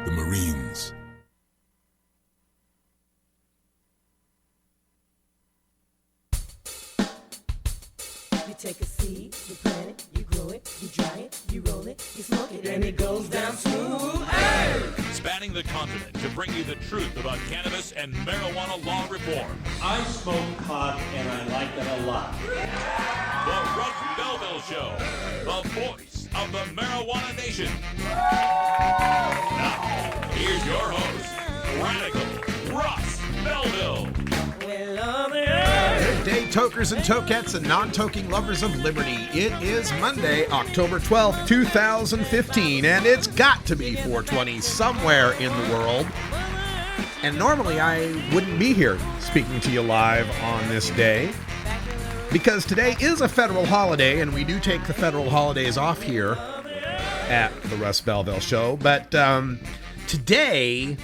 the Marines. You take a seed, you plant it, you grow it, you dry it, you roll it, you smoke it, and it goes down smooth. Hey! Spanning the continent to bring you the truth about cannabis and marijuana law reform. I smoke pot and I like it a lot. The Russ Belville Show, the voice of the marijuana nation. Now, here's your host, Radical Russ Belville. Good day, tokers and tokettes and non-toking lovers of liberty. It is Monday, October 12th, 2015, and it's got to be 420 somewhere in the world. And normally I wouldn't be here speaking to you live on this day, because today is a federal holiday, and we do take the federal holidays off here at the Russ Belville Show. But today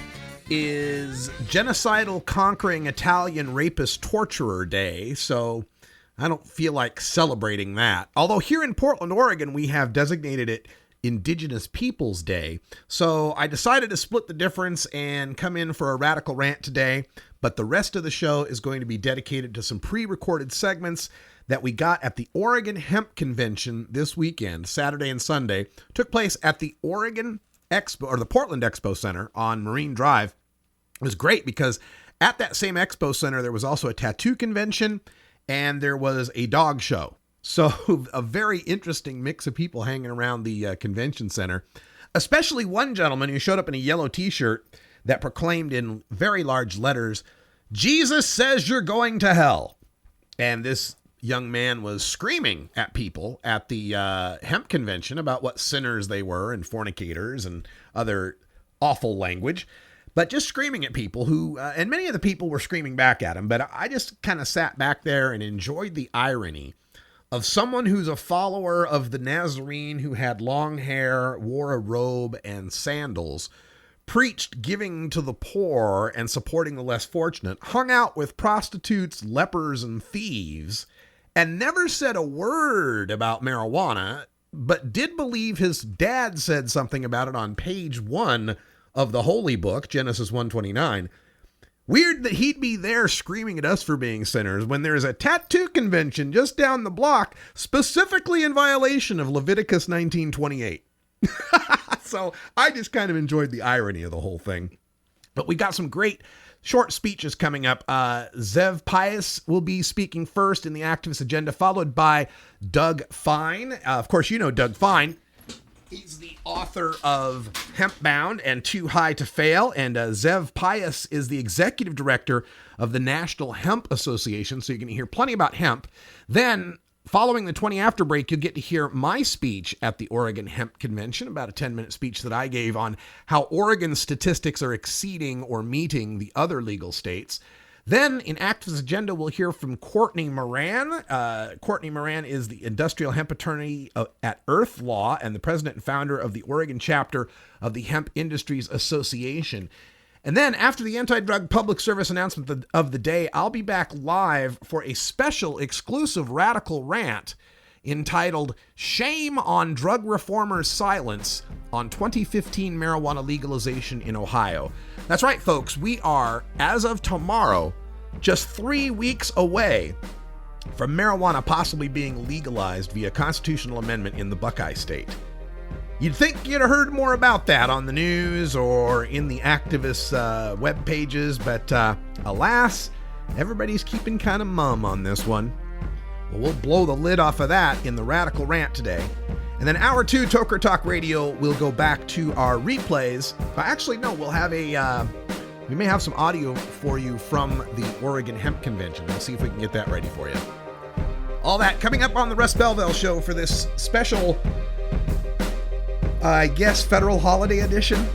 is Genocidal Conquering Italian Rapist Torturer Day, so I don't feel like celebrating that. Although here in Portland, Oregon, we have designated it Indigenous Peoples Day, so I decided to split the difference and come in for a radical rant today, but the rest of the show is going to be dedicated to some pre-recorded segments that we got at the Oregon Hemp Convention this weekend, Saturday and Sunday. Took place at the Oregon Expo, or the Portland Expo Center on Marine Drive. It was great because at that same Expo Center, there was also a tattoo convention and there was a dog show. So a very interesting mix of people hanging around the convention center, especially one gentleman who showed up in a yellow t-shirt that proclaimed in very large letters, "Jesus says you're going to hell." And this young man was screaming at people at the hemp convention about what sinners they were and fornicators and other awful language. But just screaming at people who, and many of the people were screaming back at him, but I just kind of sat back there and enjoyed the irony of someone who's a follower of the Nazarene, who had long hair, wore a robe and sandals, preached giving to the poor and supporting the less fortunate, hung out with prostitutes, lepers, and thieves, and never said a word about marijuana, but did believe his dad said something about it on page 1 of the Holy Book, Genesis 1:29. Weird that he'd be there screaming at us for being sinners when there's a tattoo convention just down the block, specifically in violation of Leviticus 19:28. So I just kind of enjoyed the irony of the whole thing. But we got some great short speeches coming up. Zev Pius will be speaking first in the activist agenda, followed by Doug Fine. Of course, you know Doug Fine. He's the author of Hempbound and Too High to Fail, and Zev Pius is the executive director of the National Hemp Association, so you're going to hear plenty about hemp. Then, following the 20 after break, you'll get to hear my speech at the Oregon Hemp Convention, about a 10-minute speech that I gave on how Oregon's statistics are exceeding or meeting the other legal states. Then, in Activist Agenda, we'll hear from Courtney Moran. Courtney Moran is the industrial hemp attorney at Earth Law and the president and founder of the Oregon chapter of the Hemp Industries Association. And then, after the anti-drug public service announcement of the day, I'll be back live for a special exclusive radical rant entitled "Shame on Drug Reformers' Silence on 2015 Marijuana Legalization in Ohio." That's right, folks. We are, as of tomorrow, just 3 weeks away from marijuana possibly being legalized via constitutional amendment in the Buckeye State. You'd think you'd have heard more about that on the news or in the activists' web pages, but alas, everybody's keeping kind of mum on this one. Well, we'll blow the lid off of that in the Radical Rant today. And then Hour 2, Toker Talk Radio, we'll go back to our replays. Actually, no, we'll have we may have some audio for you from the Oregon Hemp Convention. We'll see if we can get that ready for you. All that coming up on the Russ Belville Show for this special, I guess, federal holiday edition.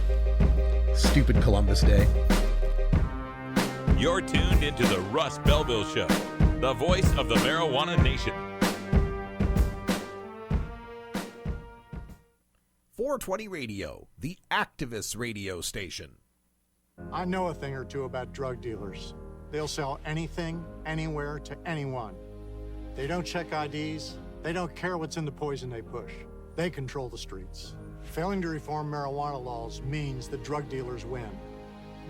Stupid Columbus Day. You're tuned into the Russ Belville Show, the voice of the marijuana nation. 420 Radio, the activist radio station. I know a thing or two about drug dealers. They'll sell anything, anywhere, to anyone. They don't check IDs. They don't care what's in the poison they push. They control the streets. Failing to reform marijuana laws means the drug dealers win.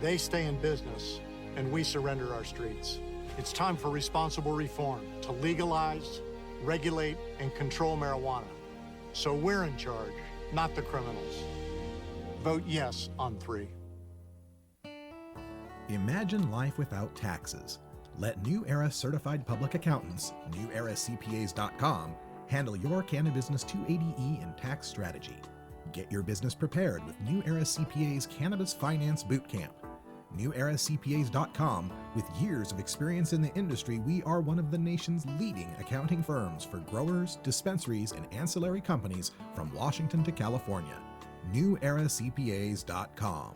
They stay in business, and we surrender our streets. It's time for responsible reform to legalize, regulate, and control marijuana. So we're in charge, not the criminals. Vote yes on 3. Imagine life without taxes. Let New Era Certified Public Accountants, NewEraCPAs.com, handle your Cannabusiness 280E and tax strategy. Get your business prepared with New Era CPA's Cannabis Finance Bootcamp. NewEraCPAs.com, with years of experience in the industry, we are one of the nation's leading accounting firms for growers, dispensaries, and ancillary companies from Washington to California. NewEraCPAs.com.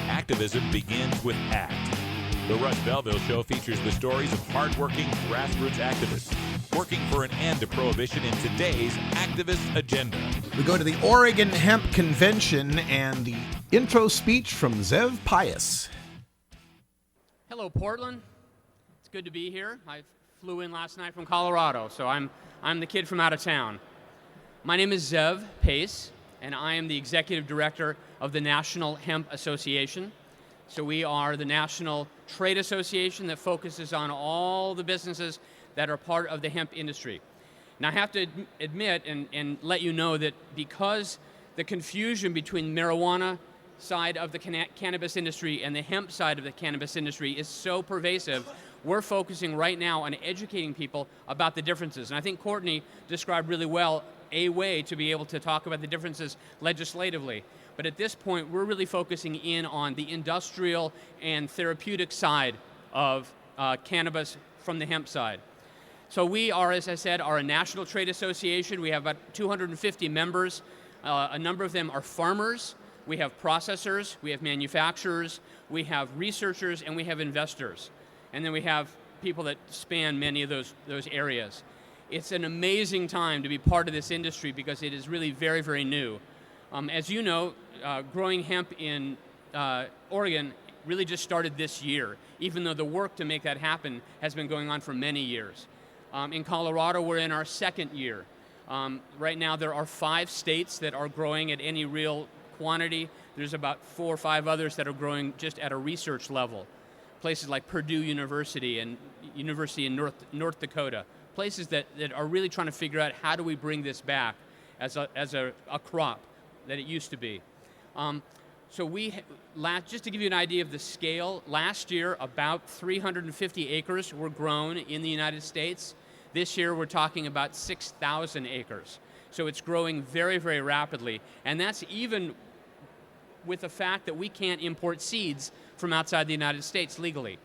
Activism begins with ACT. The Russ Belville Show features the stories of hardworking grassroots activists working for an end to prohibition in today's activist agenda. We go to the Oregon Hemp Convention and the intro speech from Zev Pius. Hello, Portland. It's good to be here. I flew in last night from Colorado, so I'm the kid from out of town. My name is Zev Pace, and I am the executive director of the National Hemp Association. So we are the national trade association that focuses on all the businesses that are part of the hemp industry. Now I have to admit and let you know that because the confusion between the marijuana side of the cannabis industry and the hemp side of the cannabis industry is so pervasive, we're focusing right now on educating people about the differences. And I think Courtney described really well a way to be able to talk about the differences legislatively. But at this point, we're really focusing in on the industrial and therapeutic side of cannabis from the hemp side. So we are, as I said, are a national trade association. We have about 250 members. A number of them are farmers. We have processors, we have manufacturers, we have researchers, and we have investors. And then we have people that span many of those areas. It's an amazing time to be part of this industry because it is really very, very new. As you know, growing hemp in Oregon really just started this year, even though the work to make that happen has been going on for many years. In Colorado, we're in our second year. Right now, there are 5 states that are growing at any real quantity. There's about 4 or 5 others that are growing just at a research level. Places like Purdue University and University in North Dakota. Places that are really trying to figure out how do we bring this back as a crop that it used to be. So just to give you an idea of the scale, last year about 350 acres were grown in the United States. This year we're talking about 6,000 acres. So it's growing very, very rapidly. And that's even with the fact that we can't import seeds from outside the United States legally.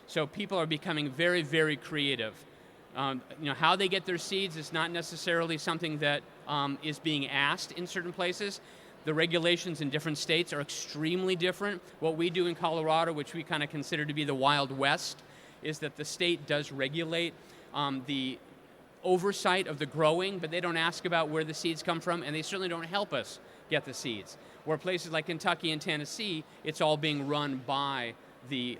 So people are becoming very, very creative. How they get their seeds is not necessarily something that is being asked in certain places. The regulations in different states are extremely different. What we do in Colorado, which we kind of consider to be the Wild West, is that the state does regulate the oversight of the growing, but they don't ask about where the seeds come from, and they certainly don't help us get the seeds. Where places like Kentucky and Tennessee, it's all being run by the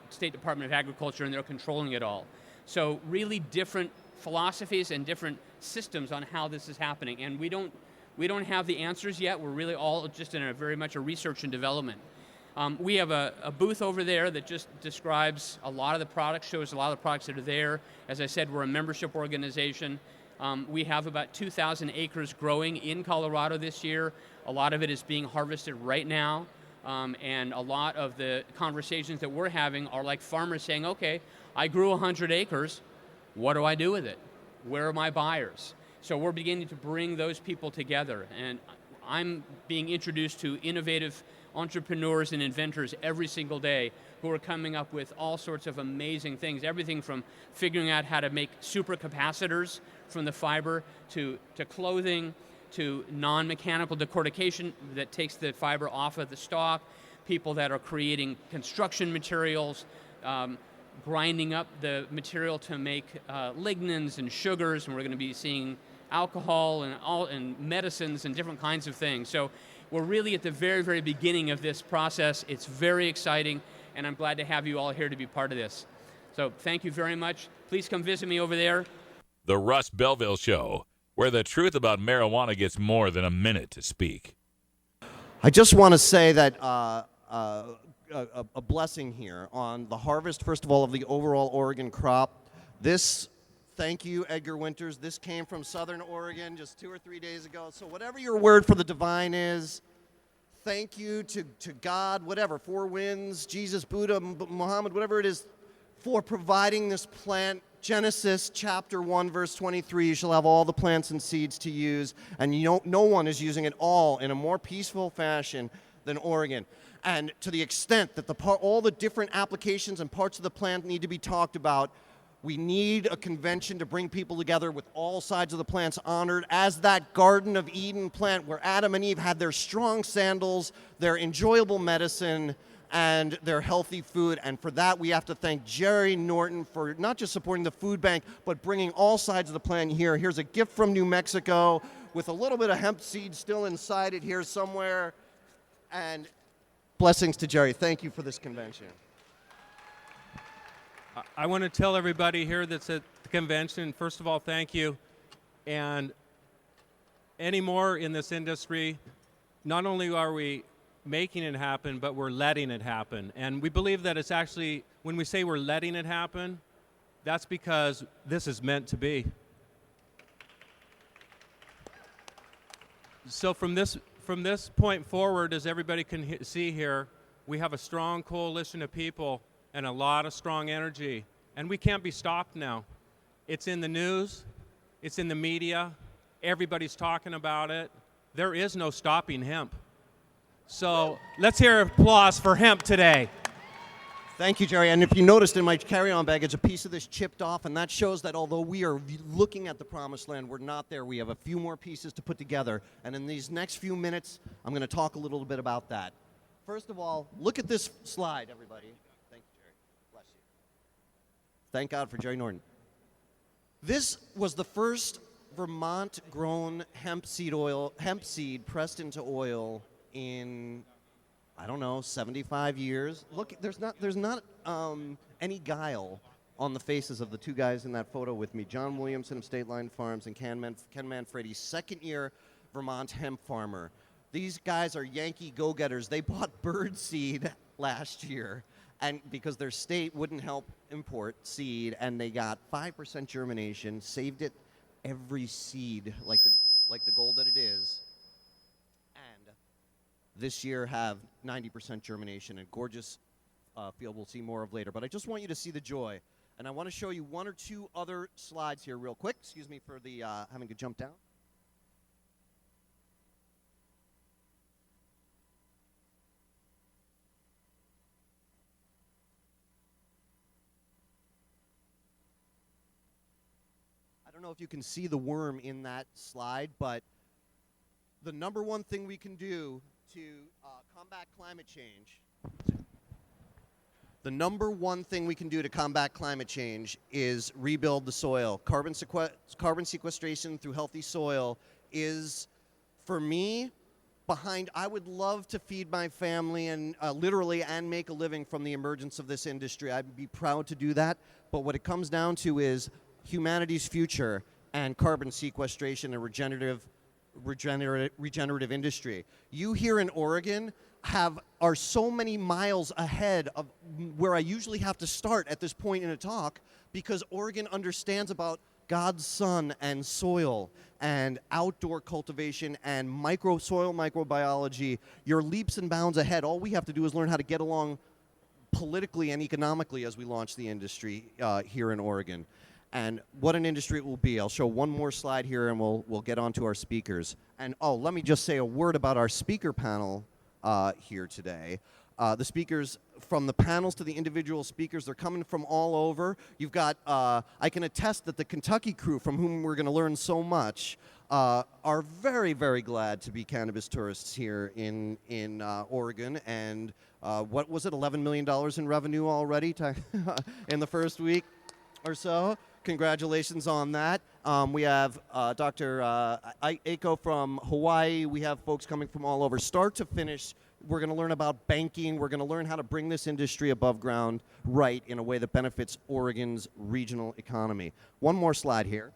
State Department of Agriculture, and they're controlling it all. So really different philosophies and different systems on how this is happening, and we don't have the answers yet. We're really all just in a very much a research and development. We have a booth over there that just describes a lot of the products, shows a lot of the products that are there. As I said, we're a membership organization. We have about 2,000 acres growing in Colorado this year. A lot of it is being harvested right now. And a lot of the conversations that we're having are like farmers saying, okay, I grew 100 acres. What do I do with it? Where are my buyers? So we're beginning to bring those people together. And I'm being introduced to innovative entrepreneurs and inventors every single day who are coming up with all sorts of amazing things. Everything from figuring out how to make supercapacitors from the fiber to clothing, to non-mechanical decortication that takes the fiber off of the stalk, people that are creating construction materials, grinding up the material to make lignans and sugars, and we're going to be seeing alcohol and medicines and different kinds of things. So we're really at the very, very beginning of this process. It's very exciting, and I'm glad to have you all here to be part of this. So thank you very much. Please come visit me over there. The Russ Belville Show, where the truth about marijuana gets more than a minute to speak. I just want to say that a blessing here on the harvest, first of all, of the overall Oregon crop. Thank you, Edgar Winters. This came from Southern Oregon just 2 or 3 days ago. So whatever your word for the divine is, thank you to God, whatever, Four Winds, Jesus, Buddha, Muhammad, whatever it is, for providing this plant. Genesis chapter 1, verse 23, you shall have all the plants and seeds to use, and no one is using it all in a more peaceful fashion than Oregon. And to the extent that all the different applications and parts of the plant need to be talked about, we need a convention to bring people together with all sides of the plants honored as that Garden of Eden plant where Adam and Eve had their strong sandals, their enjoyable medicine, and their healthy food. And for that, we have to thank Jerry Norton for not just supporting the food bank, but bringing all sides of the plant here. Here's a gift from New Mexico with a little bit of hemp seed still inside it here somewhere. And blessings to Jerry. Thank you for this convention. I want to tell everybody here that's at the convention, first of all, thank you. And any more in this industry, not only are we making it happen, but we're letting it happen. And we believe that it's actually, when we say we're letting it happen, that's because this is meant to be. So from this point forward, as everybody can see here, we have a strong coalition of people and a lot of strong energy. And we can't be stopped now. It's in the news, it's in the media, everybody's talking about it. There is no stopping hemp. So let's hear applause for hemp today. Thank you, Jerry. And if you noticed in my carry-on baggage, a piece of this chipped off, and that shows that although we are looking at the promised land, we're not there. We have a few more pieces to put together. And in these next few minutes, I'm going to talk a little bit about that. First of all, look at this slide, everybody. Thank you, Jerry. Bless you. Thank God for Jerry Norton. This was the first Vermont-grown hemp seed pressed into oil in, I don't know, 75 years. Look, there's not any guile on the faces of the two guys in that photo with me, John Williamson of State Line Farms and Ken Manfredi, second-year Vermont hemp farmer. These guys are Yankee go-getters. They bought bird seed last year, and because their state wouldn't help import seed, and they got 5% germination, saved it every seed like the gold that it is. This year have 90% germination, and gorgeous field we'll see more of later. But I just want you to see the joy. And I want to show you one or two other slides here real quick. Excuse me for the having to jump down. I don't know if you can see the worm in that slide, but the number one thing we can do to combat climate change. The number one thing we can do to combat climate change is rebuild the soil. Carbon sequestration through healthy soil is, for me, behind. I would love to feed my family and literally and make a living from the emergence of this industry. I'd be proud to do that. But what it comes down to is humanity's future and carbon sequestration and regenerative industry. You here in Oregon are so many miles ahead of where I usually have to start at this point in a talk, because Oregon understands about God's sun and soil and outdoor cultivation and soil microbiology. You're leaps and bounds ahead. All we have to do is learn how to get along politically and economically as we launch the industry here in Oregon. And what an industry it will be. I'll show one more slide here, and we'll get on to our speakers. And let me just say a word about our speaker panel here today. The speakers, from the panels to the individual speakers, they're coming from all over. You've got, I can attest that the Kentucky crew, from whom we're going to learn so much, are very, very glad to be cannabis tourists here in Oregon. And what was it, $11 million in revenue already in the first week or so? Congratulations on that. We have Dr. Aiko from Hawaii. We have folks coming from all over. Start to finish, we're going to learn about banking. We're going to learn how to bring this industry above ground right in a way that benefits Oregon's regional economy. One more slide here.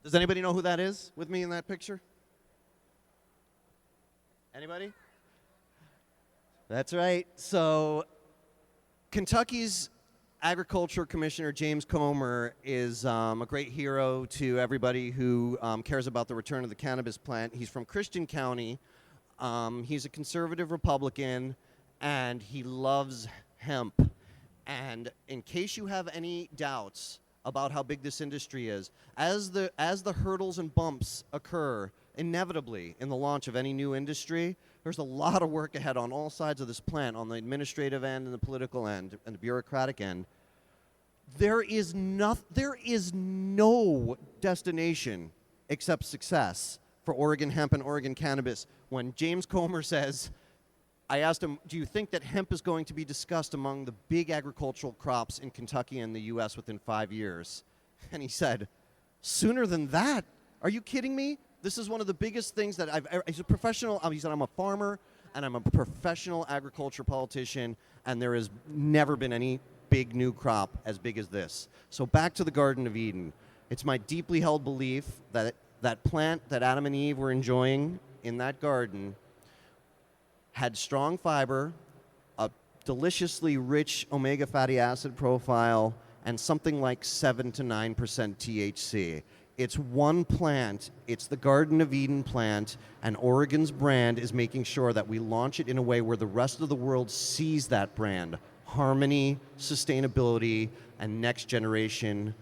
Does anybody know who that is with me in that picture? Anybody? That's right. So Kentucky's Agriculture Commissioner James Comer is a great hero to everybody who cares about the return of the cannabis plant. He's from Christian County. He's a conservative Republican, and he loves hemp. And in case you have any doubts about how big this industry is, as the hurdles and bumps occur inevitably in the launch of any new industry, there's a lot of work ahead on all sides of this plant, on the administrative end and the political end and the bureaucratic end. There is no destination except success for Oregon hemp and Oregon cannabis. When James Comer says, I asked him, do you think that hemp is going to be discussed among the big agricultural crops in Kentucky and the U.S. within 5 years? And he said, sooner than that? Are you kidding me? This is one of the biggest things that I've ever, as a professional, he said, I'm a farmer and I'm a professional agriculture politician, and there has never been any big new crop as big as this. So back to the Garden of Eden. It's my deeply held belief that that plant that Adam and Eve were enjoying in that garden had strong fiber, a deliciously rich omega fatty acid profile, and something like 7 to 9% THC. It's one plant, it's the Garden of Eden plant, and Oregon's brand is making sure that we launch it in a way where the rest of the world sees that brand. Harmony, sustainability, and next generation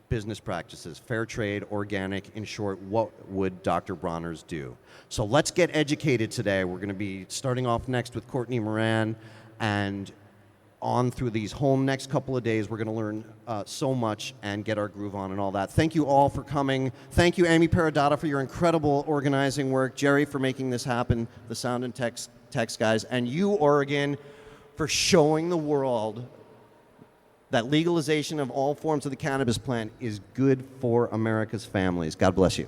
business practices, fair trade, organic, in short, what would Dr. Bronner's do? So let's get educated today. We're going to be starting off next with Courtney Moran, and on through these whole next couple of days, we're going to learn so much and get our groove on and all that. Thank you all for coming. Thank you, Amy Paradata, for your incredible organizing work, Jerry for making this happen, the sound and text guys, and you, Oregon, for showing the world that legalization of all forms of the cannabis plant is good for America's families. God bless you.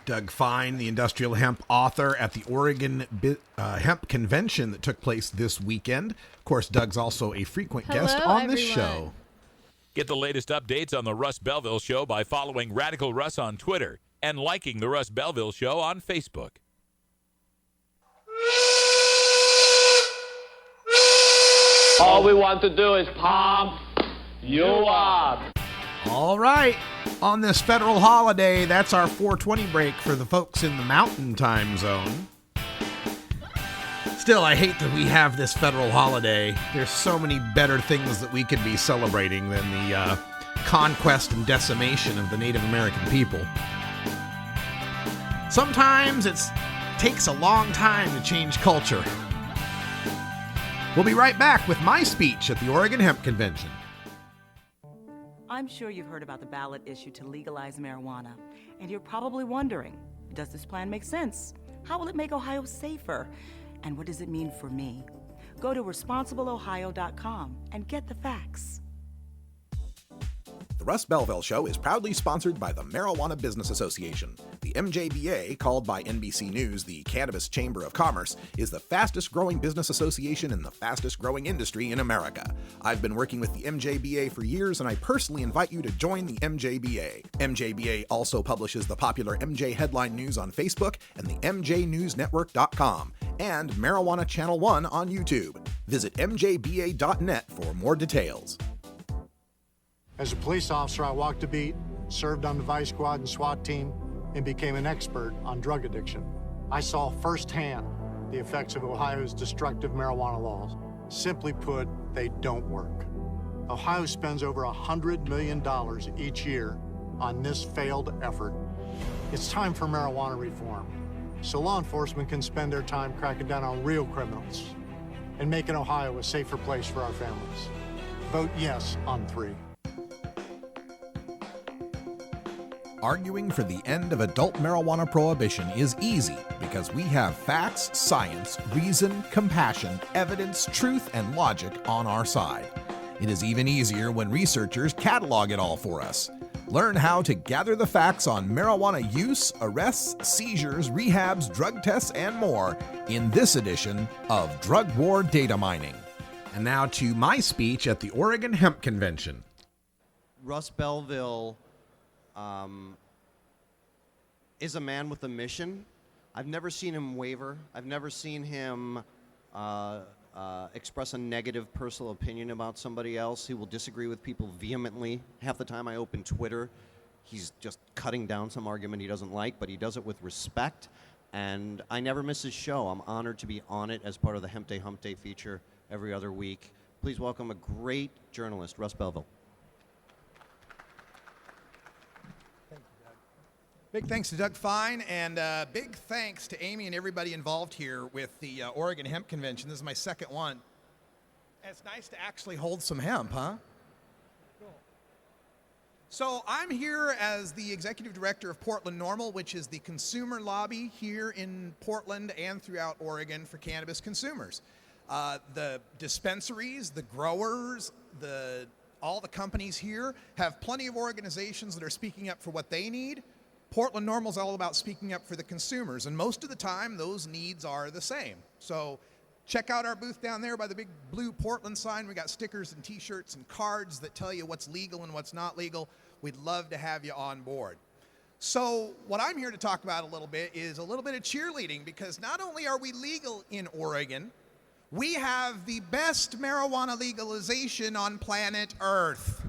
Doug Fine, the industrial hemp author at the Oregon Hemp Convention that took place this weekend. Of course, Doug's also a frequent guest on this show. Get the latest updates on the Russ Belville Show by following Radical Russ on Twitter and liking the Russ Belville Show on Facebook. All we want to do is pump you up. All right. On this federal holiday, that's our 4:20 break for the folks in the mountain time zone. Still, I hate that we have this federal holiday. There's so many better things that we could be celebrating than the conquest and decimation of the Native American people. Sometimes it takes a long time to change culture. We'll be right back with my speech at the Oregon Hemp Convention. I'm sure you've heard about the ballot issue to legalize marijuana, and you're probably wondering, does this plan make sense? How will it make Ohio safer? And what does it mean for me? Go to responsibleohio.com and get the facts. The Russ Belville Show is proudly sponsored by the Marijuana Business Association. The MJBA, called by NBC News the Cannabis Chamber of Commerce, is the fastest growing business association in the fastest growing industry in America. I've been working with the MJBA for years, and I personally invite you to join the MJBA. MJBA also publishes the popular MJ Headline News on Facebook and the MJNewsNetwork.com and Marijuana Channel 1 on YouTube. Visit mjba.net for more details. As a police officer, I walked a beat, served on the Vice Squad and SWAT team, and became an expert on drug addiction. I saw firsthand the effects of Ohio's destructive marijuana laws. Simply put, they don't work. Ohio spends over $100 million each year on this failed effort. It's time for marijuana reform, so law enforcement can spend their time cracking down on real criminals and making Ohio a safer place for our families. Vote yes on 3. Arguing for the end of adult marijuana prohibition is easy because we have facts, science, reason, compassion, evidence, truth, and logic on our side. It is even easier when researchers catalog it all for us. Learn how to gather the facts on marijuana use, arrests, seizures, rehabs, drug tests, and more in this edition of Drug War Data Mining. And now to my speech at the Oregon Hemp Convention. Russ Belville is a man with a mission. I've never seen him waver. I've never seen him express a negative personal opinion about somebody else. He will disagree with people vehemently. Half the time I open Twitter, he's just cutting down some argument he doesn't like, but he does it with respect. And I never miss his show. I'm honored to be on it as part of the Hemp Day Hump Day feature every other week. Please welcome a great journalist, Russ Belville. Big thanks to Doug Fine, and big thanks to Amy and everybody involved here with the Oregon Hemp Convention. This is my second one. And it's nice to actually hold some hemp, huh? Cool. So I'm here as the executive director of Portland NORML, which is the consumer lobby here in Portland and throughout Oregon for cannabis consumers. The dispensaries, the growers, all the companies here have plenty of organizations that are speaking up for what they need. Portland NORML is all about speaking up for the consumers, and most of the time, those needs are the same. So check out our booth down there by the big blue Portland sign. We got stickers and T-shirts and cards that tell you what's legal and what's not legal. We'd love to have you on board. So what I'm here to talk about a little bit is a little bit of cheerleading, because not only are we legal in Oregon, we have the best marijuana legalization on planet Earth.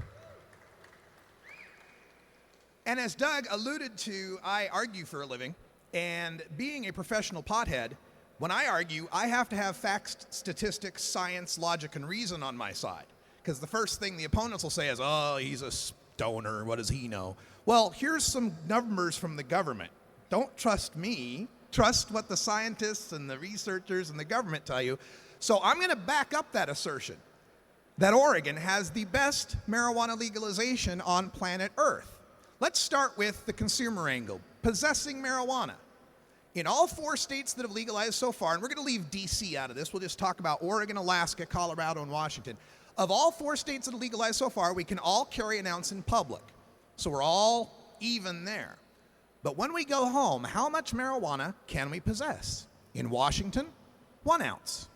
And as Doug alluded to, I argue for a living, and being a professional pothead, when I argue, I have to have facts, statistics, science, logic, and reason on my side. Because the first thing the opponents will say is, oh, he's a stoner, what does he know? Well, here's some numbers from the government. Don't trust me, trust what the scientists and the researchers and the government tell you. So I'm going to back up that assertion that Oregon has the best marijuana legalization on planet Earth. Let's start with the consumer angle, possessing marijuana. In all 4 states that have legalized so far, and we're going to leave D.C. out of this, we'll just talk about Oregon, Alaska, Colorado, and Washington. Of all 4 states that have legalized so far, we can all carry an ounce in public. So we're all even there. But when we go home, how much marijuana can we possess? In Washington, 1 ounce.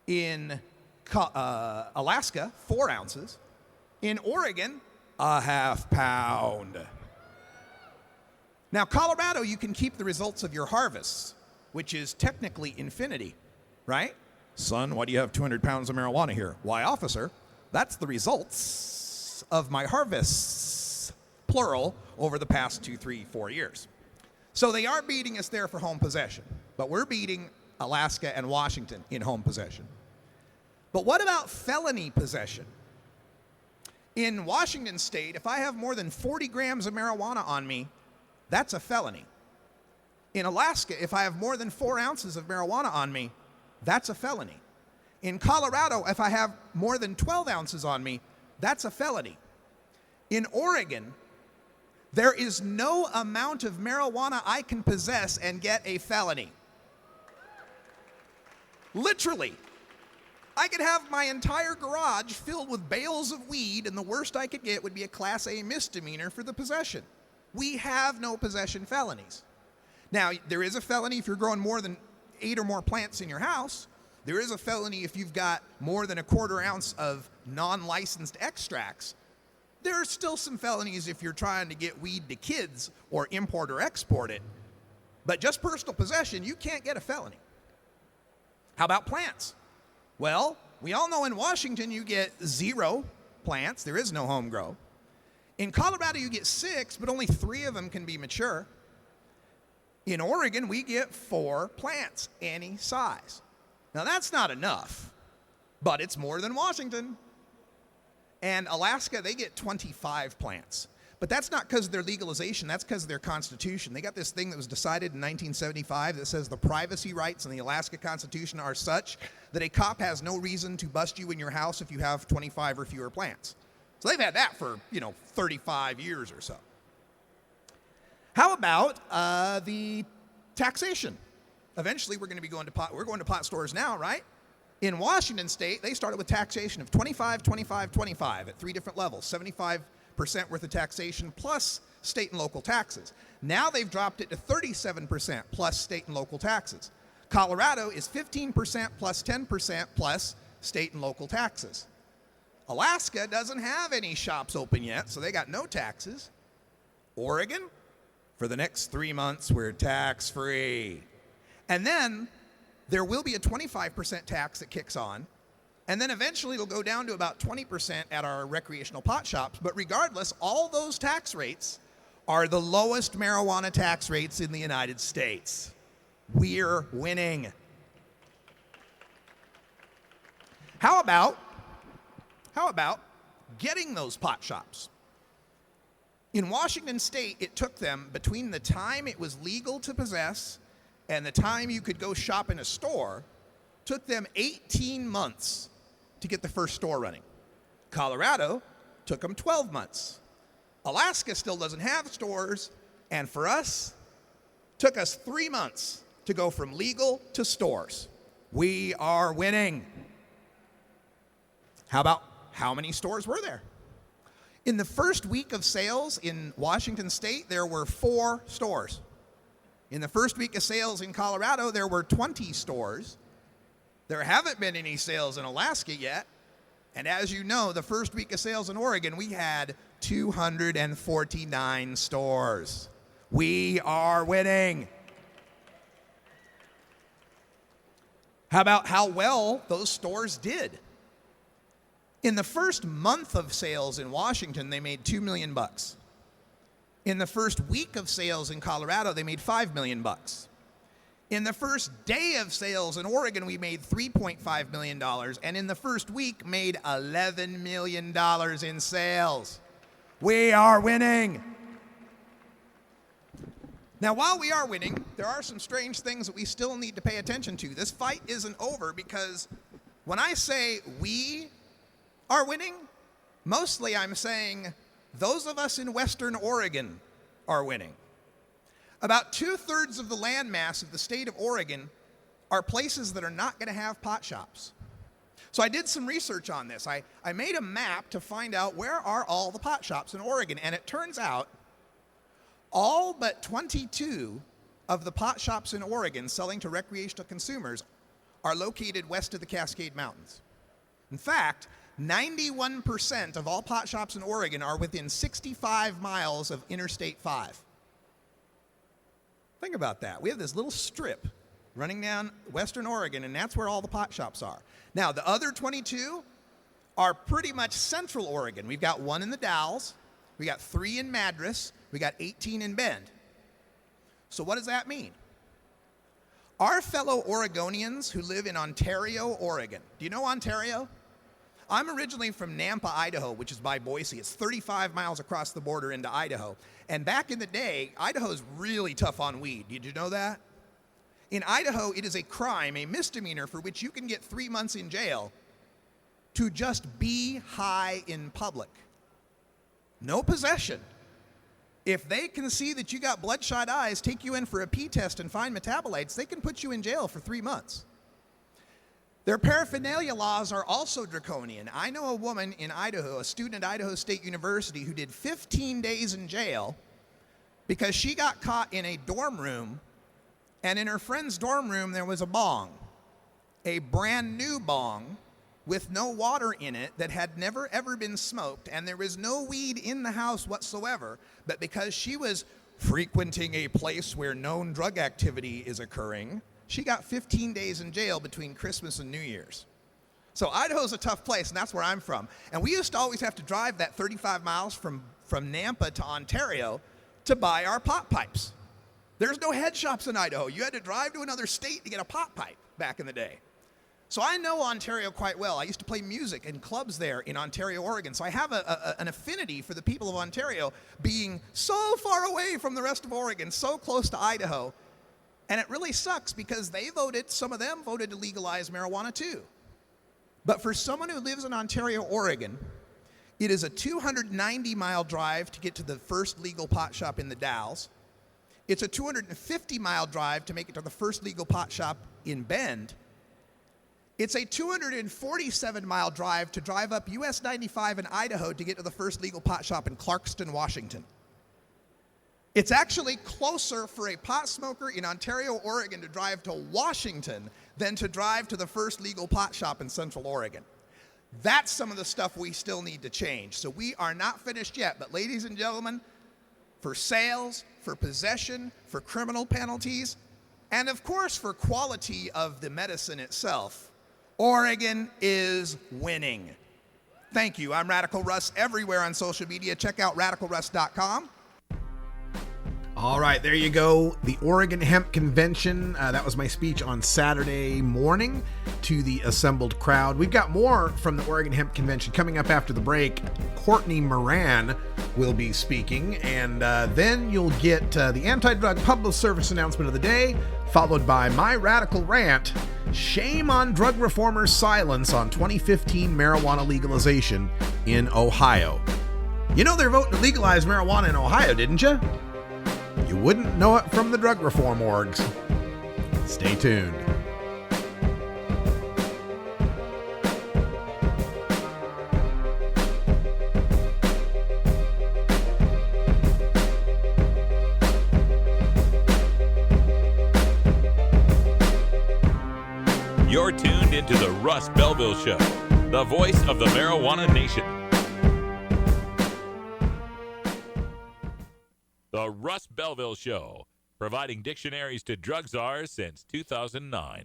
In Alaska, 4 ounces. In Oregon, a half pound. Now, Colorado, you can keep the results of your harvests, which is technically infinity, right? Son, why do you have 200 pounds of marijuana here? Why, officer, that's the results of my harvests, plural, over the past 2, 3, 4 years. So they are beating us there for home possession, but we're beating Alaska and Washington in home possession. But what about felony possession? In Washington state, if I have more than 40 grams of marijuana on me, that's a felony. In Alaska, if I have more than 4 ounces of marijuana on me, that's a felony. In Colorado, if I have more than 12 ounces on me, that's a felony. In Oregon, there is no amount of marijuana I can possess and get a felony. Literally. I could have my entire garage filled with bales of weed, and the worst I could get would be a Class A misdemeanor for the possession. We have no possession felonies. Now, there is a felony if you're growing more than 8 or more plants in your house. There is a felony if you've got more than a 1/4 ounce of non-licensed extracts. There are still some felonies if you're trying to get weed to kids or import or export it. But just personal possession, you can't get a felony. How about plants? Well, we all know in Washington you get 0 plants. There is no home grow. In Colorado you get 6, but only 3 of them can be mature. In Oregon we get 4 plants, any size. Now that's not enough, but it's more than Washington. And Alaska, they get 25 plants. But that's not because of their legalization, that's because of their constitution. They got this thing that was decided in 1975 that says the privacy rights in the Alaska Constitution are such that a cop has no reason to bust you in your house if you have 25 or fewer plants. So they've had that for, 35 years or so. How about the taxation? Eventually, we're going to pot stores now, right? In Washington State, they started with taxation of 25, 25, 25 at 3 different levels, 75% worth of taxation plus state and local taxes. Now they've dropped it to 37% plus state and local taxes. Colorado is 15% plus 10% plus state and local taxes. Alaska doesn't have any shops open yet, so they got no taxes. Oregon, for the next 3 months, we're tax-free. And then there will be a 25% tax that kicks on, and then eventually it'll go down to about 20% at our recreational pot shops. But regardless, all those tax rates are the lowest marijuana tax rates in the United States. We're winning. How about getting those pot shops? In Washington State, it took them between the time it was legal to possess and the time you could go shop in a store, took them 18 months to get the first store running. Colorado took them 12 months. Alaska still doesn't have stores, and for us, took us 3 months to go from legal to stores. We are winning. How about how many stores were there? In the first week of sales in Washington State, there were 4 stores. In the first week of sales in Colorado, there were 20 stores. There haven't been any sales in Alaska yet. And as you know, the first week of sales in Oregon, we had 249 stores. We are winning. How about how well those stores did? In the first month of sales in Washington, they made $2 million. In the first week of sales in Colorado, they made $5 million. In the first day of sales in Oregon, we made $3.5 million, and in the first week, made $11 million in sales. We are winning. Now, while we are winning, there are some strange things that we still need to pay attention to. This fight isn't over because when I say we are winning, mostly I'm saying those of us in Western Oregon are winning. About 2/3 of the landmass of the state of Oregon are places that are not going to have pot shops. So I did some research on this. I made a map to find out where are all the pot shops in Oregon, and it turns out all but 22 of the pot shops in Oregon selling to recreational consumers are located west of the Cascade Mountains. In fact, 91% of all pot shops in Oregon are within 65 miles of Interstate 5. Think about that. We have this little strip running down Western Oregon, and that's where all the pot shops are. Now, the other 22 are pretty much Central Oregon. We've got 1 in the Dalles, we got 3 in Madras, we got 18 in Bend. So what does that mean? Our fellow Oregonians who live in Ontario, Oregon. Do you know Ontario? I'm originally from Nampa, Idaho, which is by Boise. It's 35 miles across the border into Idaho. And back in the day, Idaho's really tough on weed. Did you know that? In Idaho, it is a crime, a misdemeanor, for which you can get 3 months in jail to just be high in public. No possession. If they can see that you got bloodshot eyes, take you in for a pee test and find metabolites, they can put you in jail for 3 months. Their paraphernalia laws are also draconian. I know a woman in Idaho, a student at Idaho State University, who did 15 days in jail because she got caught in a dorm room, and in her friend's dorm room there was a bong, a brand new bong with no water in it that had never ever been smoked, and there was no weed in the house whatsoever, but because she was frequenting a place where known drug activity is occurring, she got 15 days in jail between Christmas and New Year's. So Idaho's a tough place, and that's where I'm from. And we used to always have to drive that 35 miles from Nampa to Ontario to buy our pot pipes. There's no head shops in Idaho. You had to drive to another state to get a pot pipe back in the day. So I know Ontario quite well. I used to play music in clubs there in Ontario, Oregon. So I have an affinity for the people of Ontario being so far away from the rest of Oregon, so close to Idaho. And it really sucks because some of them voted to legalize marijuana too. But for someone who lives in Ontario, Oregon, it is a 290-mile drive to get to the first legal pot shop in the Dalles. It's a 250-mile drive to make it to the first legal pot shop in Bend. It's a 247-mile drive to drive up US 95 in Idaho to get to the first legal pot shop in Clarkston, Washington. It's actually closer for a pot smoker in Ontario, Oregon to drive to Washington than to drive to the first legal pot shop in Central Oregon. That's some of the stuff we still need to change. So we are not finished yet, but ladies and gentlemen, for sales, for possession, for criminal penalties, and of course for quality of the medicine itself, Oregon is winning. Thank you. I'm Radical Russ everywhere on social media. Check out radicalruss.com. All right, there you go. The Oregon Hemp Convention. That was my speech on Saturday morning to the assembled crowd. We've got more from the Oregon Hemp Convention coming up after the break. Courtney Moran will be speaking, and then you'll get the anti-drug public service announcement of the day, followed by my radical rant. Shame on drug reformers' silence on 2015 marijuana legalization in Ohio. You know they're voting to legalize marijuana in Ohio, didn't you? You wouldn't know it from the drug reform orgs. Stay tuned. You're tuned into the Russ Belville Show, the voice of the marijuana nation. The Russ Belville Show, providing dictionaries to drug czars since 2009.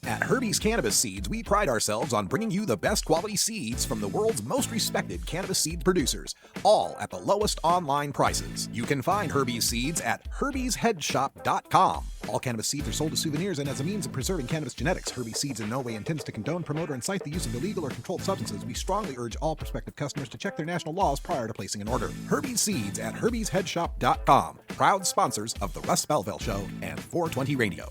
At Herbie's Cannabis Seeds, we pride ourselves on bringing you the best quality seeds from the world's most respected cannabis seed producers, all at the lowest online prices. You can find Herbie's Seeds at herbiesheadshop.com. All cannabis seeds are sold as souvenirs and as a means of preserving cannabis genetics. Herbie's Seeds in no way intends to condone, promote, or incite the use of illegal or controlled substances. We strongly urge all prospective customers to check their national laws prior to placing an order. Herbie's Seeds at herbiesheadshop.com. Proud sponsors of the Russ Belville Show and 420 Radio.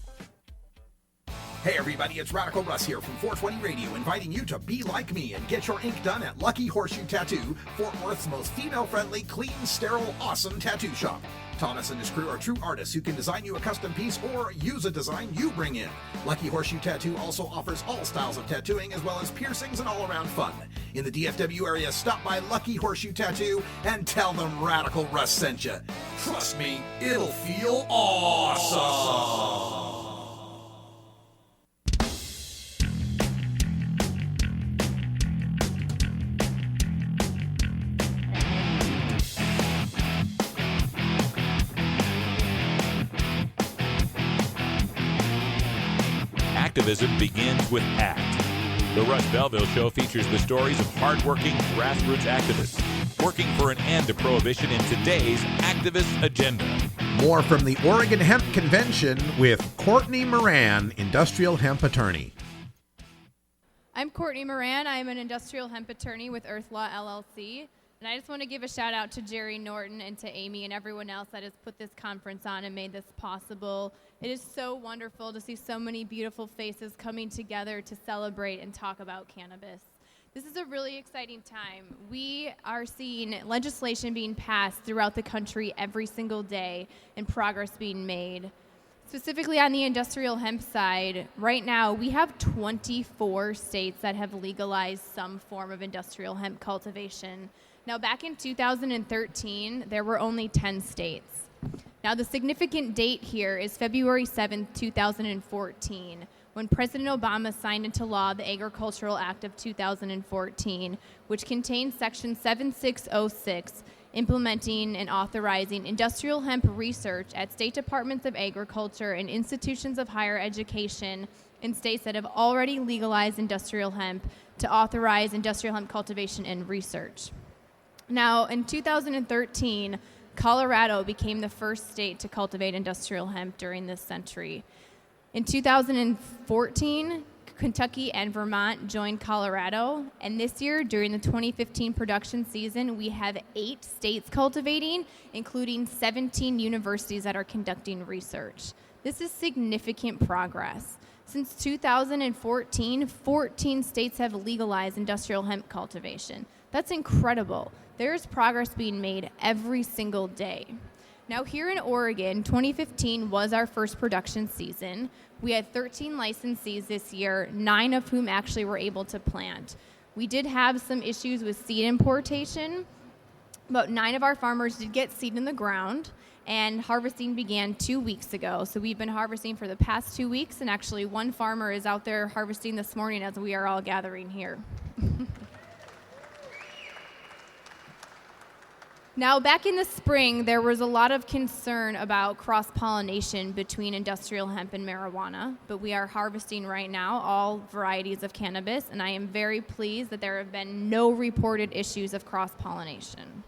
Hey everybody, it's Radical Russ here from 420 Radio, inviting you to be like me and get your ink done at Lucky Horseshoe Tattoo, Fort Worth's most female-friendly, clean, sterile, awesome tattoo shop. Thomas and his crew are true artists who can design you a custom piece or use a design you bring in. Lucky Horseshoe Tattoo also offers all styles of tattooing as well as piercings and all-around fun. In the DFW area, stop by Lucky Horseshoe Tattoo and tell them Radical Russ sent you. Trust me, it'll feel awesome. Activism begins with ACT. The Russ Belville Show features the stories of hardworking grassroots activists working for an end to prohibition in today's activist agenda. More from the Oregon Hemp Convention with Courtney Moran, industrial hemp attorney. I'm Courtney Moran. I'm an industrial hemp attorney with Earth Law LLC. And I just want to give a shout out to Jerry Norton and to Amy and everyone else that has put this conference on and made this possible. It is so wonderful to see so many beautiful faces coming together to celebrate and talk about cannabis. This is a really exciting time. We are seeing legislation being passed throughout the country every single day and progress being made. Specifically on the industrial hemp side, right now we have 24 states that have legalized some form of industrial hemp cultivation. Now, back in 2013, there were only 10 states. Now, the significant date here is February 7th, 2014, when President Obama signed into law the Agricultural Act of 2014, which contains Section 7606, implementing and authorizing industrial hemp research at state departments of agriculture and institutions of higher education in states that have already legalized industrial hemp to authorize industrial hemp cultivation and research. Now, in 2013, Colorado became the first state to cultivate industrial hemp during this century. In 2014, Kentucky and Vermont joined Colorado, and this year, during the 2015 production season, we have 8 states cultivating, including 17 universities that are conducting research. This is significant progress. Since 2014, 14 states have legalized industrial hemp cultivation. That's incredible. There's progress being made every single day. Now here in Oregon, 2015 was our first production season. We had 13 licensees this year, 9 of whom actually were able to plant. We did have some issues with seed importation, but 9 of our farmers did get seed in the ground, and harvesting began 2 weeks ago. So we've been harvesting for the past 2 weeks, and actually one farmer is out there harvesting this morning as we are all gathering here. Now, back in the spring, there was a lot of concern about cross-pollination between industrial hemp and marijuana, but we are harvesting right now all varieties of cannabis, and I am very pleased that there have been no reported issues of cross-pollination.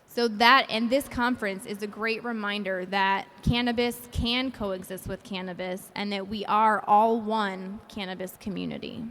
So that, and this conference is a great reminder that cannabis can coexist with cannabis, and that we are all one cannabis community.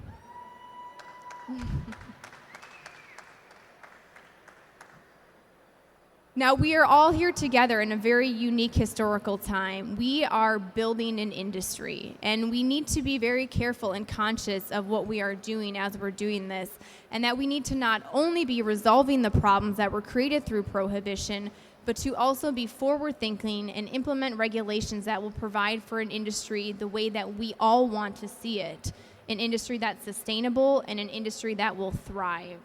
Now, we are all here together in a very unique historical time. We are building an industry, and we need to be very careful and conscious of what we are doing as we're doing this, and that we need to not only be resolving the problems that were created through prohibition, but to also be forward-thinking and implement regulations that will provide for an industry the way that we all want to see it, an industry that's sustainable and an industry that will thrive.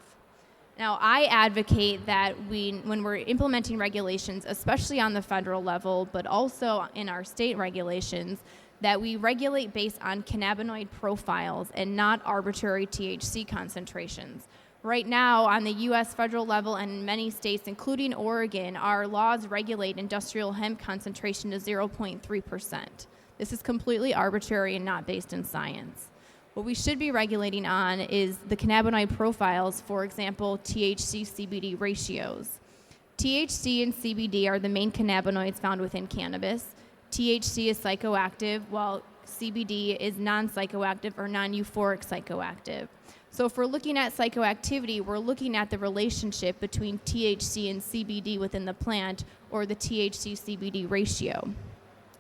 Now, I advocate that when we're implementing regulations, especially on the federal level, but also in our state regulations, that we regulate based on cannabinoid profiles and not arbitrary THC concentrations. Right now, on the U.S. federal level and in many states, including Oregon, our laws regulate industrial hemp concentration to 0.3%. This is completely arbitrary and not based in science. What we should be regulating on is the cannabinoid profiles, for example, THC-CBD ratios. THC and CBD are the main cannabinoids found within cannabis. THC is psychoactive, while CBD is non-psychoactive or non-euphoric psychoactive. So if we're looking at psychoactivity, we're looking at the relationship between THC and CBD within the plant, or the THC-CBD ratio.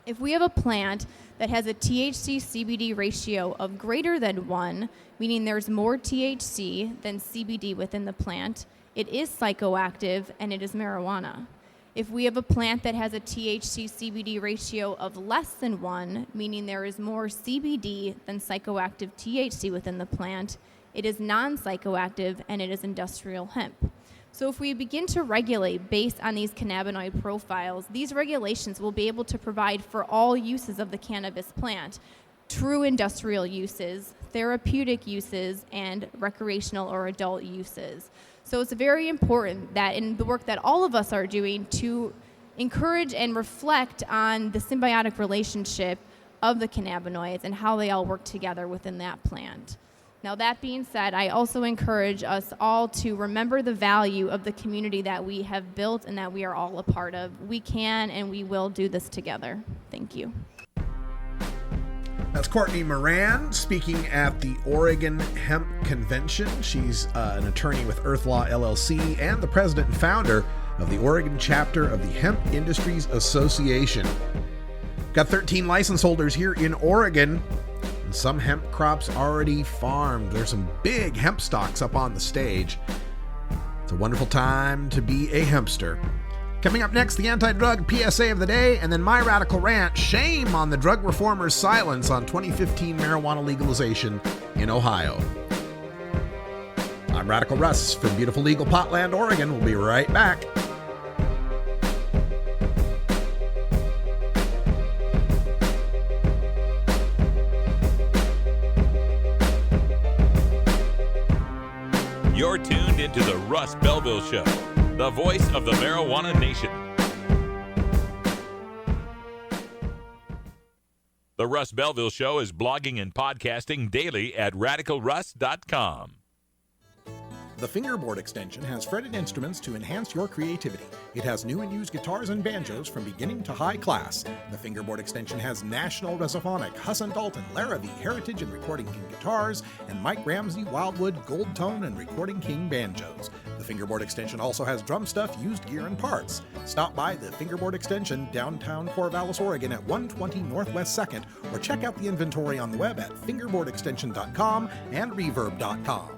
If we have a plant that has a THC-CBD ratio of greater than 1, meaning there's more THC than CBD within the plant, it is psychoactive and it is marijuana. If we have a plant that has a THC-CBD ratio of less than 1, meaning there is more CBD than psychoactive THC within the plant, it is non-psychoactive and it is industrial hemp. So if we begin to regulate based on these cannabinoid profiles, these regulations will be able to provide for all uses of the cannabis plant, true industrial uses, therapeutic uses, and recreational or adult uses. So it's very important that in the work that all of us are doing to encourage and reflect on the symbiotic relationship of the cannabinoids and how they all work together within that plant. Now, that being said, I also encourage us all to remember the value of the community that we have built and that we are all a part of. We can and we will do this together. Thank you. That's Courtney Moran speaking at the Oregon Hemp Convention. She's an attorney with Earth Law LLC and the president and founder of the Oregon chapter of the Hemp Industries Association. Got 13 license holders here in Oregon. Some hemp crops already farmed. There's some big hemp stalks up on the stage. It's a wonderful time to be a hempster. Coming up next, the anti-drug PSA of the day, and then my radical rant, shame on the drug reformers' silence on 2015 marijuana legalization in Ohio. I'm Radical Russ from beautiful legal Potland, Oregon. We'll be right back. You're tuned into the Russ Belville Show, the voice of the marijuana nation. The Russ Belville Show is blogging and podcasting daily at radicalruss.com. The Fingerboard extension has fretted instruments to enhance your creativity. It has new and used guitars and banjos from beginning to high class. The Fingerboard extension has National Resophonic, Huss & Dalton, Larrabee, Heritage and Recording King guitars, and Mike Ramsey, Wildwood, Gold Tone, and Recording King banjos. The Fingerboard extension also has drum stuff, used gear, and parts. Stop by the Fingerboard extension, downtown Corvallis, Oregon at 120 Northwest 2nd, or check out the inventory on the web at fingerboardextension.com and reverb.com.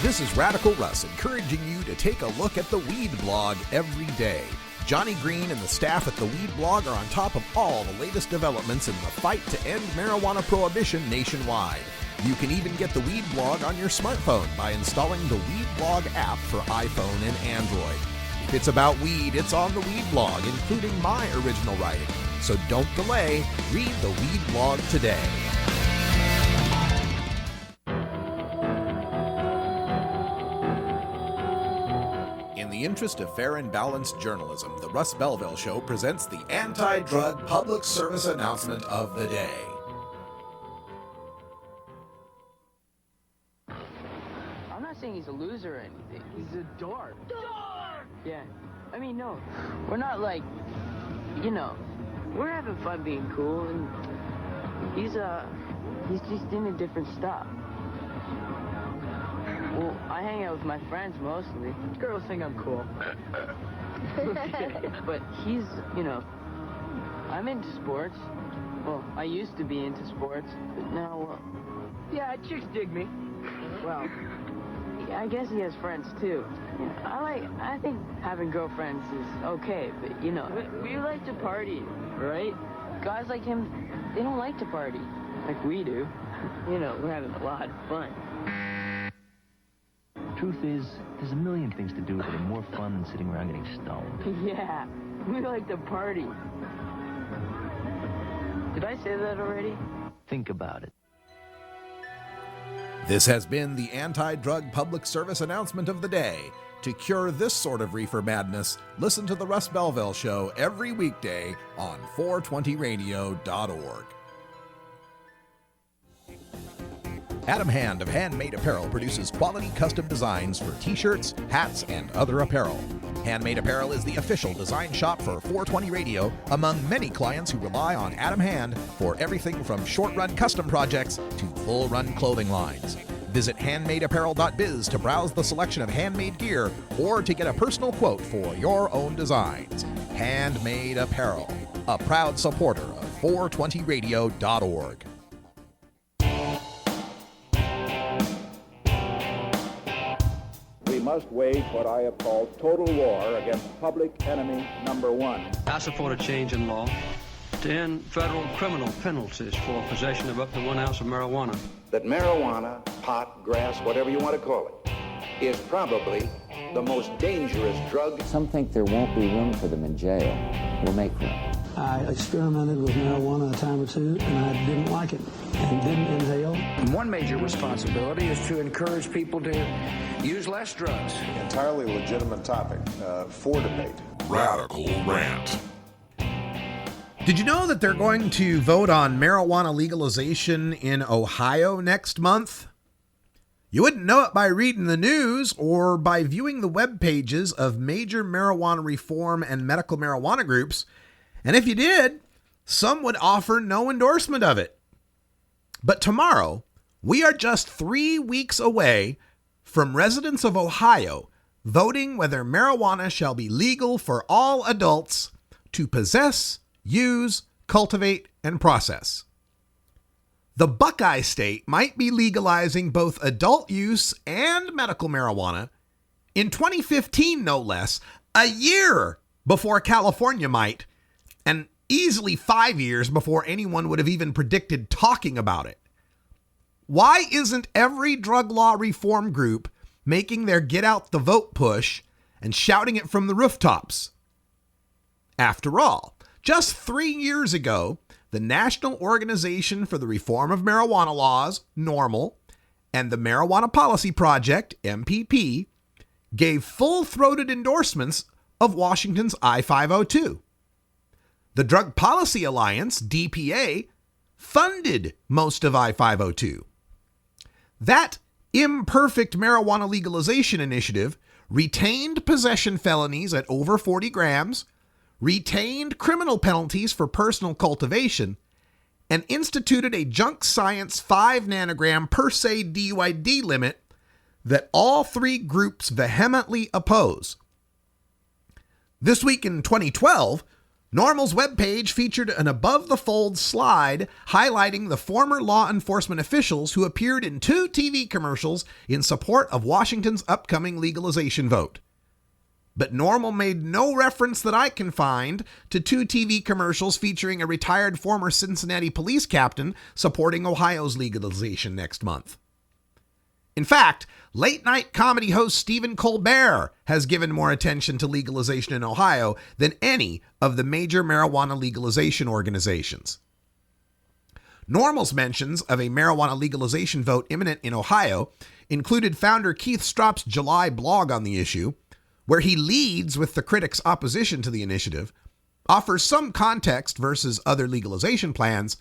This is Radical Russ encouraging you to take a look at the Weed Blog every day. Johnny Green and the staff at the Weed Blog are on top of all the latest developments in the fight to end marijuana prohibition nationwide. You can even get the Weed Blog on your smartphone by installing the Weed Blog app for iPhone and Android. If it's about weed, it's on the Weed Blog, including my original writing. So don't delay. Read the Weed Blog today. In the interest of fair and balanced journalism, the Russ Belville Show presents the anti-drug public service announcement of the day. I'm not saying he's a loser or anything. He's a dork. Dork! Yeah. I mean, no. We're not like, we're having fun being cool, and he's just into different stuff. Well, I hang out with my friends mostly. Girls think I'm cool. But he's, I'm into sports. Well, I used to be into sports, but now, yeah, chicks dig me. Well, I guess he has friends too. I think having girlfriends is okay, but we like to party, right? Guys like him, they don't like to party like we do. We're having a lot of fun. Truth is, there's a million things to do that are more fun than sitting around getting stoned. Yeah, we like to party. Did I say that already? Think about it. This has been the anti-drug public service announcement of the day. To cure this sort of reefer madness, listen to the Russ Belville Show every weekday on 420radio.org. Adam Hand of Handmade Apparel produces quality custom designs for t-shirts, hats, and other apparel. Handmade Apparel is the official design shop for 420 Radio among many clients who rely on Adam Hand for everything from short-run custom projects to full-run clothing lines. Visit handmadeapparel.biz to browse the selection of handmade gear or to get a personal quote for your own designs. Handmade Apparel, a proud supporter of 420radio.org. We must wage what I have called total war against public enemy number one. I support a change in law to end federal criminal penalties for possession of up to 1 ounce of marijuana. That marijuana, pot, grass, whatever you want to call it, is probably the most dangerous drug. Some think there won't be room for them in jail. We'll make room. I experimented with marijuana a time or two, and I didn't like it and didn't inhale. And one major responsibility is to encourage people to use less drugs. Entirely legitimate topic for debate. Radical Rant. Did you know that they're going to vote on marijuana legalization in Ohio next month? You wouldn't know it by reading the news or by viewing the web pages of major marijuana reform and medical marijuana groups. And if you did, some would offer no endorsement of it. But tomorrow, we are just 3 weeks away from residents of Ohio voting whether marijuana shall be legal for all adults to possess, use, cultivate, and process. The Buckeye State might be legalizing both adult use and medical marijuana in 2015, no less, a year before California might, and easily 5 years before anyone would have even predicted talking about it. Why isn't every drug law reform group making their get out the vote push and shouting it from the rooftops? After all, just 3 years ago, the National Organization for the Reform of Marijuana Laws, NORML, and the Marijuana Policy Project, MPP, gave full-throated endorsements of Washington's I-502. The Drug Policy Alliance, DPA, funded most of I-502. That imperfect marijuana legalization initiative retained possession felonies at over 40 grams, retained criminal penalties for personal cultivation, and instituted a junk science 5 nanogram per se DUID limit that all three groups vehemently oppose. This week in 2012, NORML's webpage featured an above-the-fold slide highlighting the former law enforcement officials who appeared in 2 TV commercials in support of Washington's upcoming legalization vote. But NORML made no reference that I can find to 2 TV commercials featuring a retired former Cincinnati police captain supporting Ohio's legalization next month. In fact, late-night comedy host Stephen Colbert has given more attention to legalization in Ohio than any of the major marijuana legalization organizations. NORML's mentions of a marijuana legalization vote imminent in Ohio included founder Keith Stroup's July blog on the issue, where he leads with the critics' opposition to the initiative, offers some context versus other legalization plans,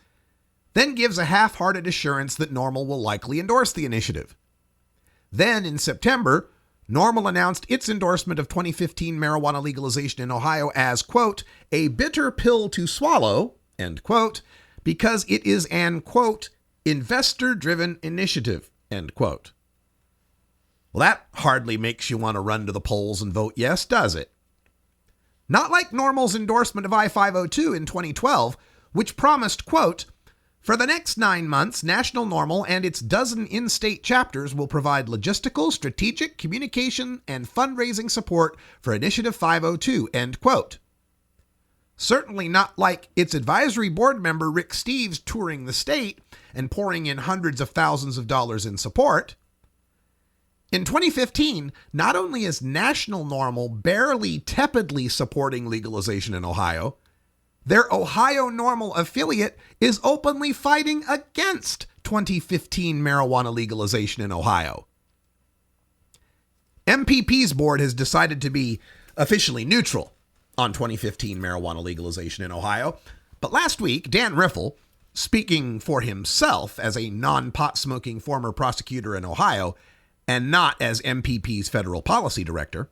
then gives a half-hearted assurance that NORML will likely endorse the initiative. Then, in September, NORML announced its endorsement of 2015 marijuana legalization in Ohio as, quote, a bitter pill to swallow, end quote, because it is an, quote, investor-driven initiative, end quote. Well, that hardly makes you want to run to the polls and vote yes, does it? Not like NORML's endorsement of I-502 in 2012, which promised, quote, for the next 9 months, National NORML and its dozen in-state chapters will provide logistical, strategic, communication, and fundraising support for Initiative 502, end quote. Certainly not like its advisory board member Rick Steves touring the state and pouring in hundreds of thousands of dollars in support. In 2015, not only is National NORML barely tepidly supporting legalization in Ohio, their Ohio NORML affiliate is openly fighting against 2015 marijuana legalization in Ohio. MPP's board has decided to be officially neutral on 2015 marijuana legalization in Ohio, but last week, Dan Riffle, speaking for himself as a non-pot-smoking former prosecutor in Ohio and not as MPP's federal policy director,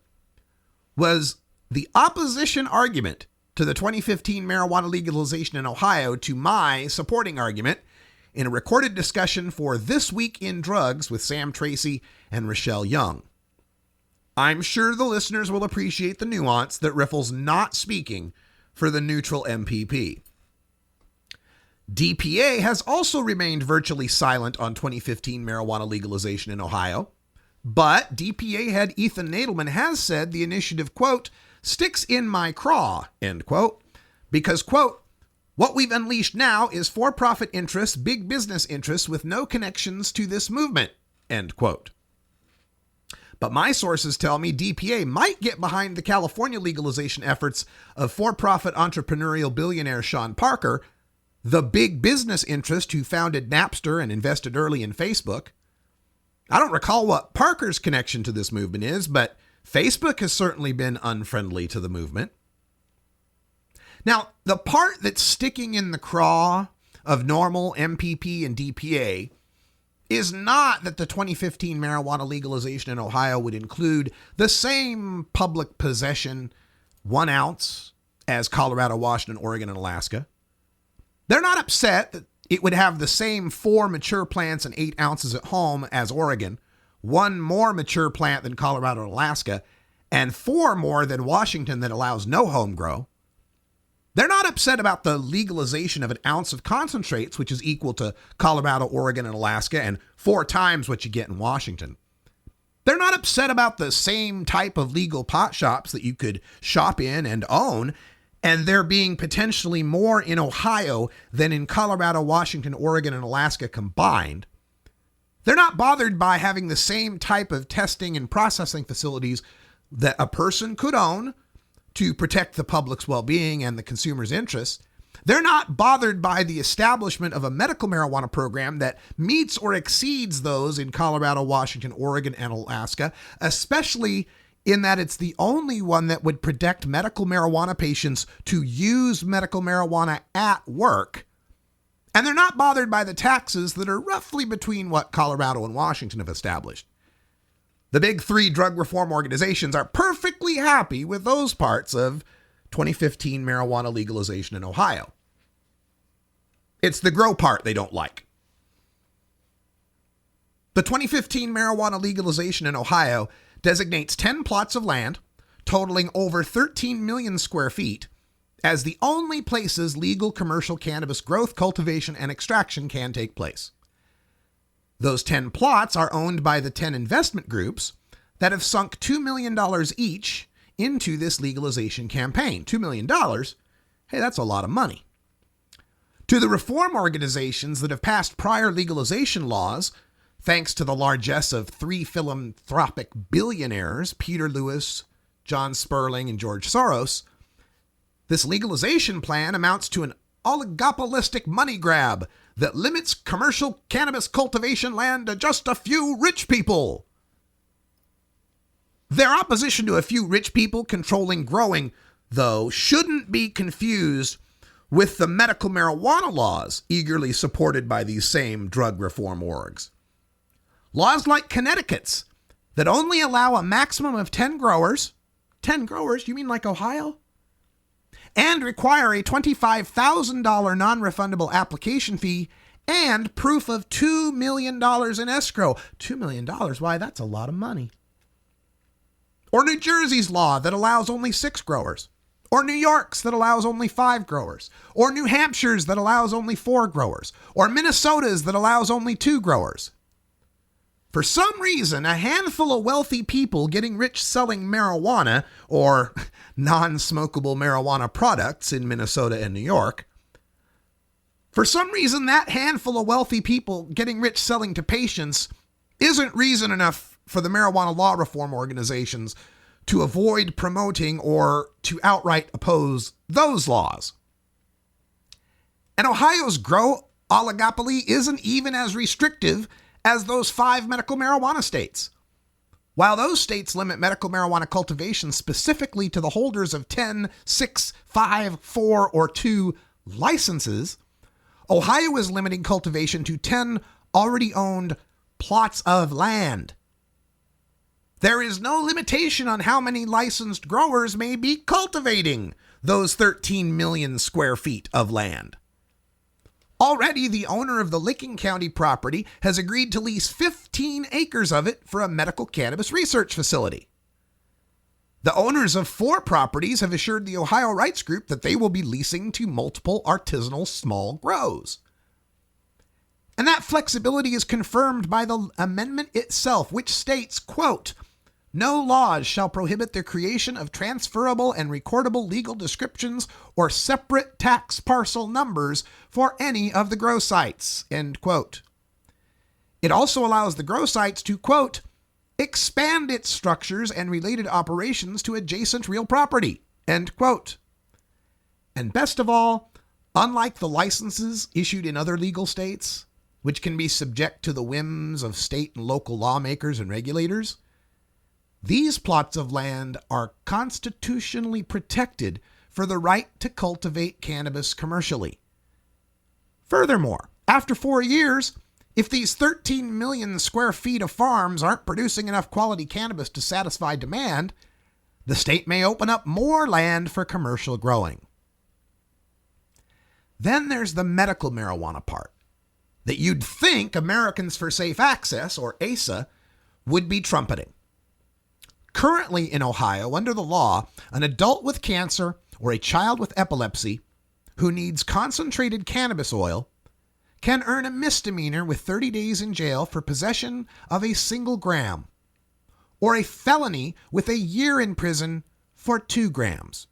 was the opposition argument to the 2015 marijuana legalization in Ohio to my supporting argument in a recorded discussion for This Week in Drugs with Sam Tracy and Rochelle Young. I'm sure the listeners will appreciate the nuance that Riffle's not speaking for the neutral MPP. DPA has also remained virtually silent on 2015 marijuana legalization in Ohio, but DPA head Ethan Nadelman has said the initiative, quote, sticks in my craw, end quote, because, quote, what we've unleashed now is for-profit interests, big business interests with no connections to this movement, end quote. But my sources tell me DPA might get behind the California legalization efforts of for-profit entrepreneurial billionaire Sean Parker, the big business interest who founded Napster and invested early in Facebook. I don't recall what Parker's connection to this movement is, but Facebook has certainly been unfriendly to the movement. Now, the part that's sticking in the craw of NORML, MPP, and DPA is not that the 2015 marijuana legalization in Ohio would include the same public possession 1 ounce as Colorado, Washington, Oregon, and Alaska. They're not upset that it would have the same 4 mature plants and 8 ounces at home as Oregon, 1 more mature plant than Colorado and Alaska, and 4 more than Washington that allows no home grow. They're not upset about the legalization of 1 ounce of concentrates, which is equal to Colorado, Oregon, and Alaska, and 4 times what you get in Washington. They're not upset about the same type of legal pot shops that you could shop in and own, and there being potentially more in Ohio than in Colorado, Washington, Oregon, and Alaska combined. They're not bothered by having the same type of testing and processing facilities that a person could own to protect the public's well-being and the consumer's interests. They're not bothered by the establishment of a medical marijuana program that meets or exceeds those in Colorado, Washington, Oregon, and Alaska, especially in that it's the only one that would protect medical marijuana patients to use medical marijuana at work. And they're not bothered by the taxes that are roughly between what Colorado and Washington have established. The big 3 drug reform organizations are perfectly happy with those parts of 2015 marijuana legalization in Ohio. It's the grow part they don't like. The 2015 marijuana legalization in Ohio designates 10 plots of land totaling over 13 million square feet as the only places legal commercial cannabis growth, cultivation, and extraction can take place. Those 10 plots are owned by the 10 investment groups that have sunk $2 million each into this legalization campaign. $2 million? Hey, that's a lot of money. To the reform organizations that have passed prior legalization laws, thanks to the largesse of 3 philanthropic billionaires, Peter Lewis, John Sperling, and George Soros, this legalization plan amounts to an oligopolistic money grab that limits commercial cannabis cultivation land to just a few rich people. Their opposition to a few rich people controlling growing, though, shouldn't be confused with the medical marijuana laws eagerly supported by these same drug reform orgs. Laws like Connecticut's that only allow a maximum of 10 growers. 10 growers? You mean like Ohio? And require a $25,000 non-refundable application fee and proof of $2 million in escrow. $2 million? Why, that's a lot of money. Or New Jersey's law that allows only 6 growers. Or New York's that allows only 5 growers. Or New Hampshire's that allows only 4 growers. Or Minnesota's that allows only 2 growers. For some reason, a handful of wealthy people getting rich selling marijuana, or non-smokable marijuana products in Minnesota and New York, for some reason that handful of wealthy people getting rich selling to patients isn't reason enough for the marijuana law reform organizations to avoid promoting or to outright oppose those laws. And Ohio's grow oligopoly isn't even as restrictive as those 5 medical marijuana states. While those states limit medical marijuana cultivation specifically to the holders of 10, 6, 5, 4, or 2 licenses, Ohio is limiting cultivation to 10 already owned plots of land. There is no limitation on how many licensed growers may be cultivating those 13 million square feet of land. Already, the owner of the Licking County property has agreed to lease 15 acres of it for a medical cannabis research facility. The owners of 4 properties have assured the Ohio Rights Group that they will be leasing to multiple artisanal small grows. And that flexibility is confirmed by the amendment itself, which states, quote, "No laws shall prohibit the creation of transferable and recordable legal descriptions or separate tax parcel numbers for any of the grow sites," end quote. It also allows the grow sites to, quote, "expand its structures and related operations to adjacent real property," end quote. And best of all, unlike the licenses issued in other legal states, which can be subject to the whims of state and local lawmakers and regulators, these plots of land are constitutionally protected for the right to cultivate cannabis commercially. Furthermore, after 4 years, if these 13 million square feet of farms aren't producing enough quality cannabis to satisfy demand, the state may open up more land for commercial growing. Then there's the medical marijuana part that you'd think Americans for Safe Access, or ASA, would be trumpeting. Currently in Ohio, under the law, an adult with cancer or a child with epilepsy who needs concentrated cannabis oil can earn a misdemeanor with 30 days in jail for possession of a single gram, or a felony with a year in prison for 2 grams.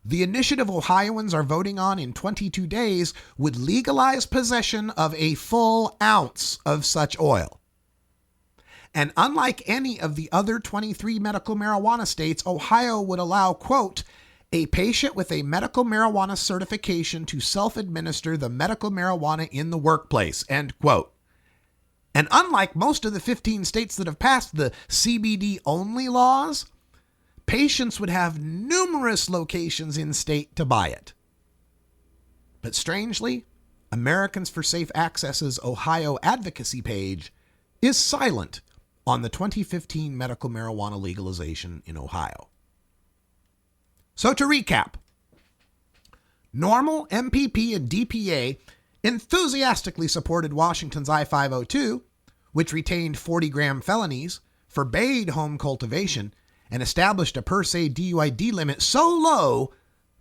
The initiative Ohioans are voting on in 22 days would legalize possession of a full ounce of such oil. And unlike any of the other 23 medical marijuana states, Ohio would allow, quote, "a patient with a medical marijuana certification to self-administer the medical marijuana in the workplace," end quote. And unlike most of the 15 states that have passed the CBD-only laws, patients would have numerous locations in state to buy it. But strangely, Americans for Safe Access's Ohio advocacy page is silent on the 2015 medical marijuana legalization in Ohio. So to recap, NORML, MPP, and DPA enthusiastically supported Washington's I-502, which retained 40-gram felonies, forbade home cultivation, and established a per se DUID limit so low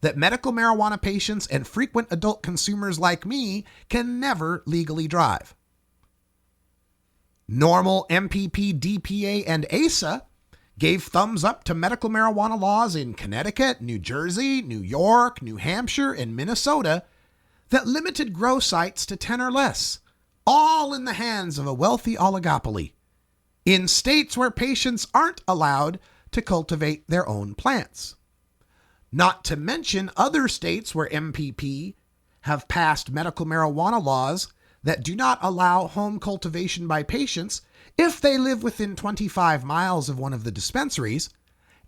that medical marijuana patients and frequent adult consumers like me can never legally drive. Normal, MPP, DPA, and ASA gave thumbs up to medical marijuana laws in Connecticut, New Jersey, New York, New Hampshire, and Minnesota that limited grow sites to 10 or less, all in the hands of a wealthy oligopoly, in states where patients aren't allowed to cultivate their own plants. Not to mention other states where MPP have passed medical marijuana laws that do not allow home cultivation by patients if they live within 25 miles of one of the dispensaries,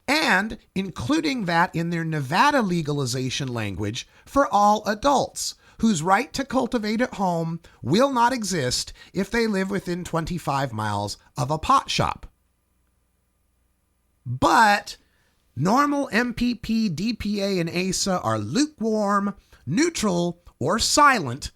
and including that in their Nevada legalization language for all adults whose right to cultivate at home will not exist if they live within 25 miles of a pot shop. But normal MPP, DPA, and ASA are lukewarm, neutral, or silent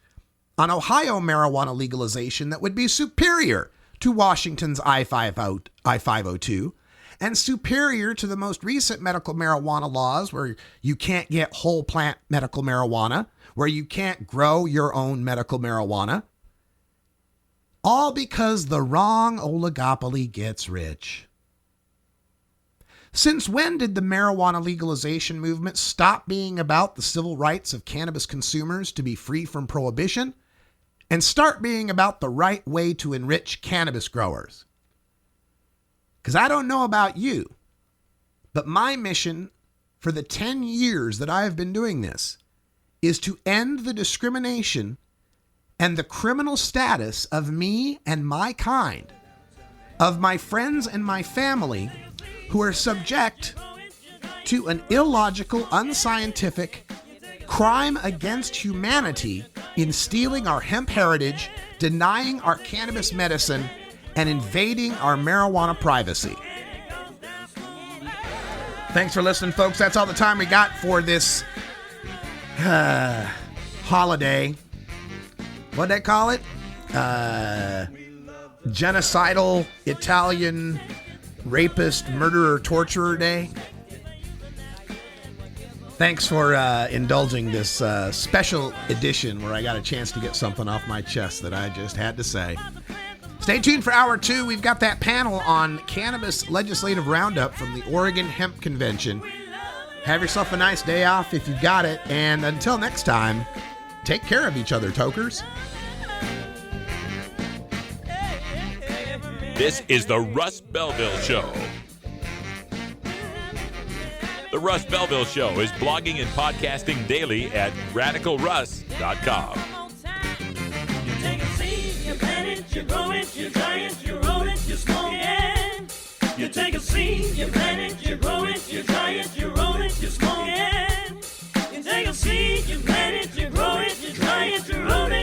on Ohio marijuana legalization that would be superior to Washington's I-502 and superior to the most recent medical marijuana laws where you can't get whole plant medical marijuana, where you can't grow your own medical marijuana, all because the wrong oligopoly gets rich. Since when did the marijuana legalization movement stop being about the civil rights of cannabis consumers to be free from prohibition and start being about the right way to enrich cannabis growers? Because I don't know about you, but my mission for the 10 years that I have been doing this is to end the discrimination and the criminal status of me and my kind, of my friends and my family who are subject to an illogical, unscientific crime against humanity in stealing our hemp heritage, denying our cannabis medicine, and invading our marijuana privacy. Thanks for listening, folks. That's all the time we got for this holiday. What'd they call it? Genocidal Italian Rapist, Murderer, Torturer Day. Thanks for indulging this special edition where I got a chance to get something off my chest that I just had to say. Stay tuned for Hour 2. We've got that panel on Cannabis Legislative Roundup from the Oregon Hemp Convention. Have yourself a nice day off if you got it. And until next time, take care of each other, tokers. This is the Russ Belville Show. The Russ Belville Show is blogging and podcasting daily at radicalruss.com. You plant it, you grow it, you dry it, you roll it, you smoke it. You take a seed, you plant it, you grow it, you dry it, you roll it, you smoke it. You take a seed, you plant it,